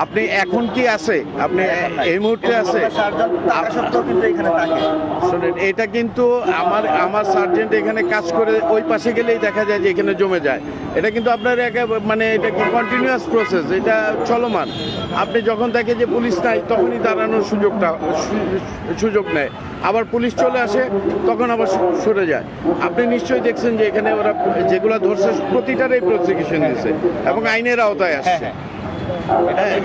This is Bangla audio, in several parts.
আপনি এখন কি আছে? আপনি এই মুহূর্তে আছে? শুনেন, এটা কিন্তু আমার সার্জেন্ট এখানে কাজ করে ওই পাশে গেলেই দেখা যায় যে এখানে জমে যায়। এটা কিন্তু আপনার মানে এটা কি কন্টিনিউয়াস প্রসেস, এটা চলমান। আপনি যখন দেখে যে পুলিশ নাই তখনই দাঁড়ানোর সুযোগ নেয়, আবার পুলিশ চলে আসে তখন আবার সরে যায়। আপনি নিশ্চয়ই দেখছেন যে এখানে ওরা যেগুলো ধরছে প্রতিটারই প্রসিকিউশন দিয়েছে এবং আইনের আওতায় আসছে।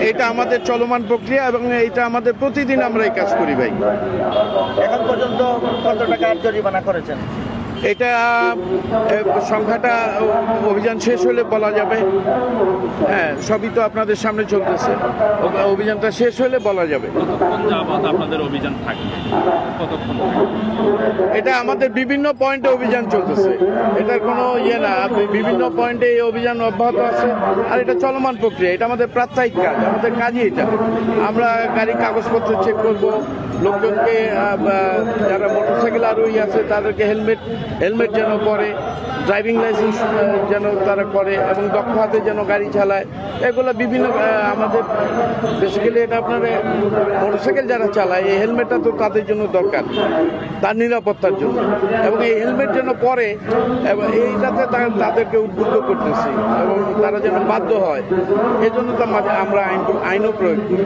এটা আমাদের চলমান প্রক্রিয়া এবং এটা আমাদের প্রতিদিন আমরা এই কাজ করি ভাই। এখন পর্যন্ত কত টাকা জরিমানা করেছেন? এটা সংখ্যাটা অভিযান শেষ হলে বলা যাবে। হ্যাঁ, সবই তো আপনাদের সামনে চলতেছে, অভিযানটা শেষ হলে বলা যাবে। আপনাদের অভিযান থাকবে কতক্ষণ? এটা আমাদের বিভিন্ন পয়েন্টে অভিযান চলতেছে, এটার কোনো ইয়ে না। বিভিন্ন পয়েন্টে এই অভিযান অব্যাহত আছে আর এটা চলমান প্রক্রিয়া। এটা আমাদের প্রাত্যহিক কাজ, আমাদের কাজই এটা। আমরা গাড়ির কাগজপত্র চেক করব, লোকজনকে যারা মোটরসাইকেল আরোহী আছে তাদেরকে হেলমেট যেন পরে, ড্রাইভিং লাইসেন্স যেন তারা করে এবং দক্ষ হাতে যেন গাড়ি চালায়। এগুলো বিভিন্ন আমাদের বেসিক্যালি এটা আপনার মোটরসাইকেল যারা চালায় এই হেলমেটটা তো তাদের জন্য দরকার, তার নিরাপত্তার জন্য, এবং এই হেলমেট যেন পরে এবং এইটাতে তাদেরকে উদ্বুদ্ধ করতেছি এবং তারা যেন বাধ্য হয়, এই জন্য তো আমরা আইনও প্রয়োগ করি।